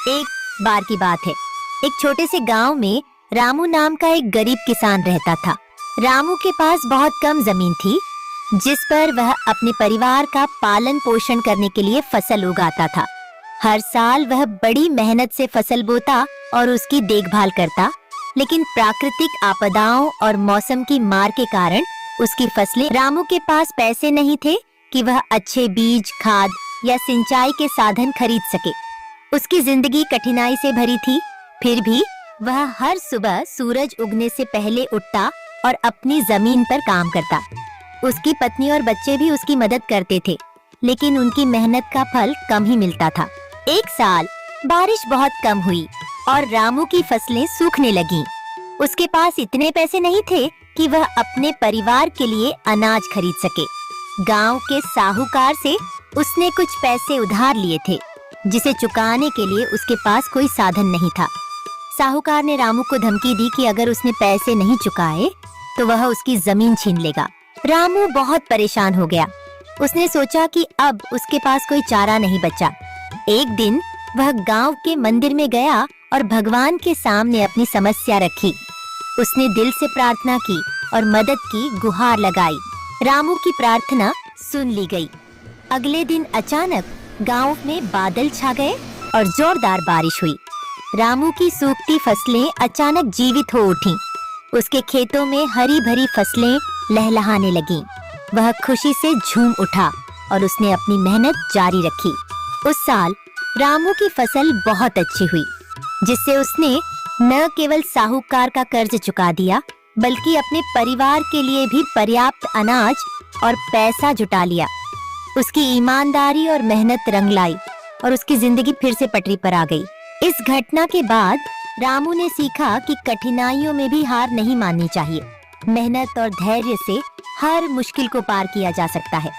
एक बार की बात है। एक छोटे से गांव में रामू नाम का एक गरीब किसान रहता था। रामू के पास बहुत कम जमीन थी, जिस पर वह अपने परिवार का पालन पोषण करने के लिए फसल उगाता था। हर साल वह बड़ी मेहनत से फसल बोता और उसकी देखभाल करता, लेकिन प्राकृतिक आपदाओं और मौसम की मार के कारण उसकी फसलें। रामू के पास पैसे नहीं थे कि वह अच्छे बीज, खाद या सिंचाई के साधन खरीद सके। उसकी जिंदगी कठिनाई से भरी थी, फिर भी वह हर सुबह सूरज उगने से पहले उठता और अपनी जमीन पर काम करता। उसकी पत्नी और बच्चे भी उसकी मदद करते थे, लेकिन उनकी मेहनत का फल कम ही मिलता था। एक साल बारिश बहुत कम हुई और रामू की फसलें सूखने लगीं। उसके पास इतने पैसे नहीं थे कि वह अपने परिवार के लिए अनाज खरीद सके। गांव के साहूकार से उसने कुछ पैसे उधार लिए थे, जिसे चुकाने के लिए उसके पास कोई साधन नहीं था। साहूकार ने रामू को धमकी दी कि अगर उसने पैसे नहीं चुकाए तो वह उसकी जमीन छीन लेगा। रामू बहुत परेशान हो गया। उसने सोचा कि अब उसके पास कोई चारा नहीं बचा। एक दिन वह गांव के मंदिर में गया और भगवान के सामने अपनी समस्या रखी। उसने दिल से प्रार्थना की और मदद की गुहार लगाई। रामू की प्रार्थना सुन ली गई। अगले दिन अचानक गांव में बादल छा गए और जोरदार बारिश हुई। रामू की सूखती फसलें अचानक जीवित हो उठीं। उसके खेतों में हरी भरी फसलें लहलहाने लगीं। वह खुशी से झूम उठा और उसने अपनी मेहनत जारी रखी। उस साल रामू की फसल बहुत अच्छी हुई, जिससे उसने न केवल साहूकार का कर्ज चुका दिया, बल्कि अपने परिवार के लिए भी पर्याप्त अनाज और पैसा जुटा लिया। उसकी ईमानदारी और मेहनत रंग लाई और उसकी जिंदगी फिर से पटरी पर आ गई। इस घटना के बाद रामू ने सीखा कि कठिनाइयों में भी हार नहीं माननी चाहिए। मेहनत और धैर्य से हर मुश्किल को पार किया जा सकता है।